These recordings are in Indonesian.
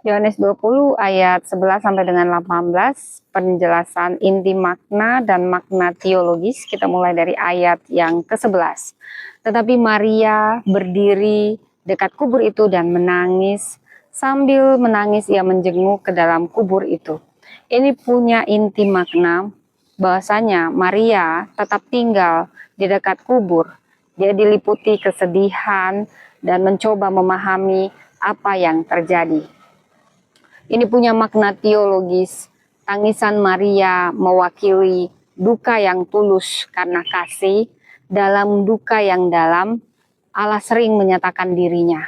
Yohanes 20 ayat 11 sampai dengan 18, penjelasan inti makna dan makna teologis. Kita mulai dari ayat yang ke-11. Tetapi Maria berdiri dekat kubur itu dan menangis. Sambil menangis ia menjenguk ke dalam kubur itu. Ini punya inti makna bahwasanya Maria tetap tinggal di dekat kubur. Dia diliputi kesedihan dan mencoba memahami apa yang terjadi. Ini punya makna teologis. Tangisan Maria mewakili duka yang tulus karena kasih. Dalam duka yang dalam, Allah sering menyatakan dirinya.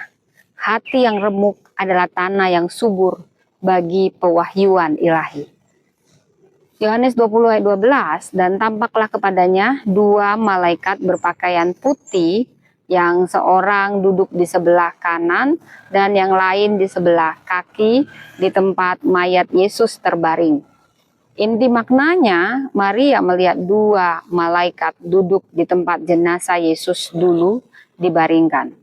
Hati yang remuk adalah tanah yang subur bagi pewahyuan ilahi. Yohanes 20 ayat 12, dan tampaklah kepadanya dua malaikat berpakaian putih, yang seorang duduk di sebelah kanan dan yang lain di sebelah kaki di tempat mayat Yesus terbaring. Inti maknanya, Maria melihat dua malaikat duduk di tempat jenazah Yesus dulu dibaringkan.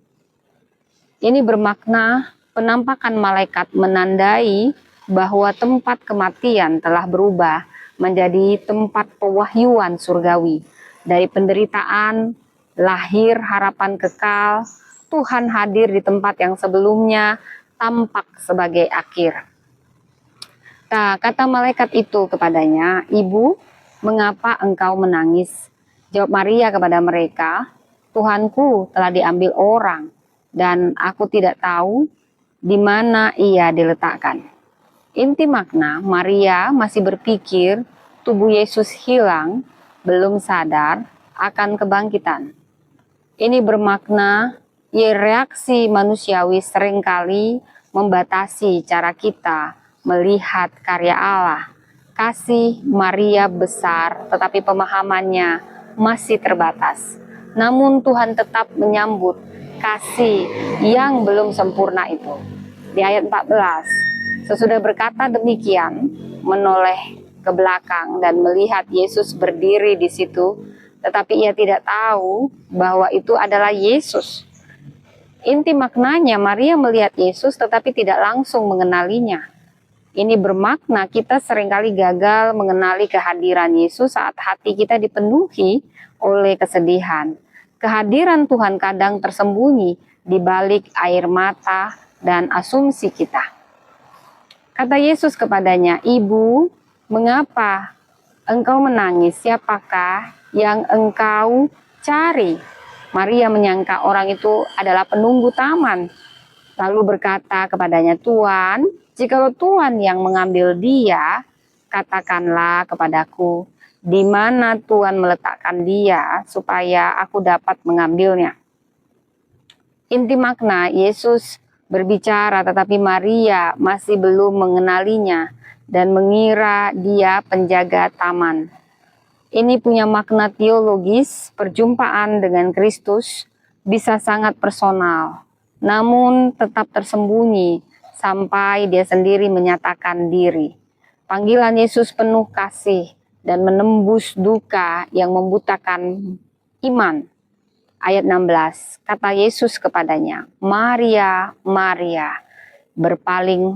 Ini bermakna penampakan malaikat menandai bahwa tempat kematian telah berubah menjadi tempat pewahyuan surgawi. Dari penderitaan, lahir harapan kekal, Tuhan hadir di tempat yang sebelumnya tampak sebagai akhir. Nah, kata malaikat itu kepadanya, "Ibu, mengapa engkau menangis?" Jawab Maria kepada mereka, "Tuhanku telah diambil orang, dan aku tidak tahu di mana ia diletakkan." Inti makna, Maria masih berpikir tubuh Yesus hilang, belum sadar akan kebangkitan. Ini bermakna reaksi manusiawi seringkali membatasi cara kita melihat karya Allah. Kasih Maria besar, tetapi pemahamannya masih terbatas. Namun Tuhan tetap menyambut kasih yang belum sempurna itu. Di ayat 14, sesudah berkata demikian, menoleh ke belakang dan melihat Yesus berdiri di situ, tetapi ia tidak tahu bahwa itu adalah Yesus. Inti maknanya, Maria melihat Yesus tetapi tidak langsung mengenalinya. Ini bermakna kita seringkali gagal mengenali kehadiran Yesus saat hati kita dipenuhi oleh kesedihan. Kehadiran Tuhan kadang tersembunyi di balik air mata dan asumsi kita. Kata Yesus kepadanya, "Ibu, mengapa engkau menangis? Siapakah yang engkau cari?" Maria menyangka orang itu adalah penunggu taman. Lalu berkata kepadanya, "Tuan, jikalau Tuhan yang mengambil dia, katakanlah kepadaku di mana Tuhan meletakkan dia supaya aku dapat mengambilnya." Inti makna, Yesus berbicara tetapi Maria masih belum mengenalinya dan mengira dia penjaga taman. Ini punya makna teologis. Perjumpaan dengan Kristus bisa sangat personal, namun tetap tersembunyi sampai dia sendiri menyatakan diri. Panggilan Yesus penuh kasih dan menembus duka yang membutakan iman. Ayat 16, kata Yesus kepadanya, "Maria, Maria."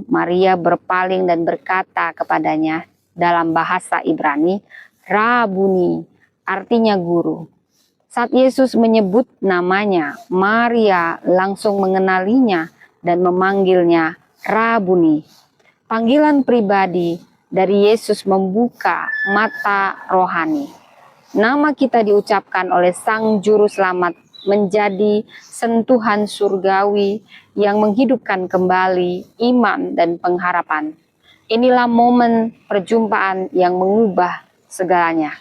Maria berpaling dan berkata kepadanya dalam bahasa Ibrani, "Rabuni," artinya guru. Saat Yesus menyebut namanya, Maria langsung mengenalinya dan memanggilnya Rabuni. Panggilan pribadi dari Yesus membuka mata rohani. Nama kita diucapkan oleh Sang Juru Selamat menjadi sentuhan surgawi yang menghidupkan kembali iman dan pengharapan. Inilah momen perjumpaan yang mengubah segalanya.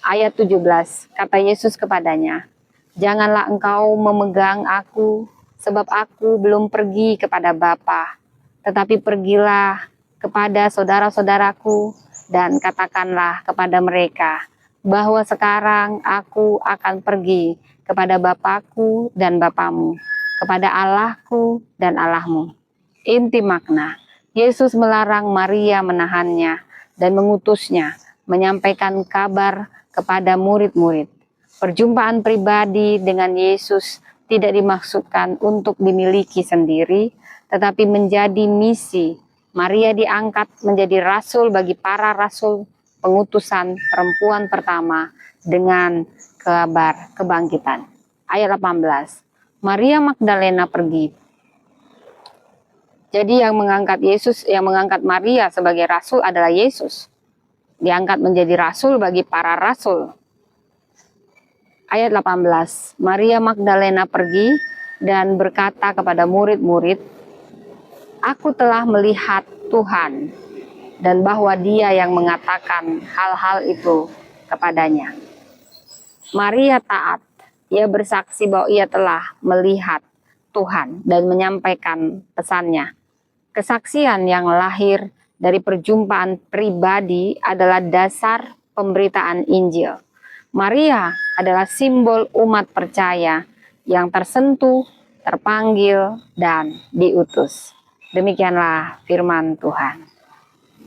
Ayat 17, kata Yesus kepadanya, "Janganlah engkau memegang aku, sebab aku belum pergi kepada Bapa, tetapi pergilah kepada saudara-saudaraku dan katakanlah kepada mereka bahwa sekarang aku akan pergi kepada Bapakku dan Bapamu, kepada Allahku dan Allahmu." Inti makna, Yesus melarang Maria menahannya dan mengutusnya menyampaikan kabar kepada murid-murid. Perjumpaan pribadi dengan Yesus tidak dimaksudkan untuk dimiliki sendiri, tetapi menjadi misi Maria diangkat menjadi rasul bagi para rasul pengutusan perempuan pertama dengan kabar kebangkitan. Ayat 18. Maria Magdalena pergi. Jadi yang mengangkat Maria sebagai rasul adalah Yesus. Diangkat menjadi rasul bagi para rasul. Ayat 18. Maria Magdalena pergi dan berkata kepada murid-murid, "Aku telah melihat Tuhan," dan bahwa Dia yang mengatakan hal-hal itu kepadanya. Maria taat. Ia bersaksi bahwa ia telah melihat Tuhan dan menyampaikan pesannya. Kesaksian yang lahir dari perjumpaan pribadi adalah dasar pemberitaan Injil. Maria adalah simbol umat percaya yang tersentuh, terpanggil, dan diutus. Demikianlah firman Tuhan.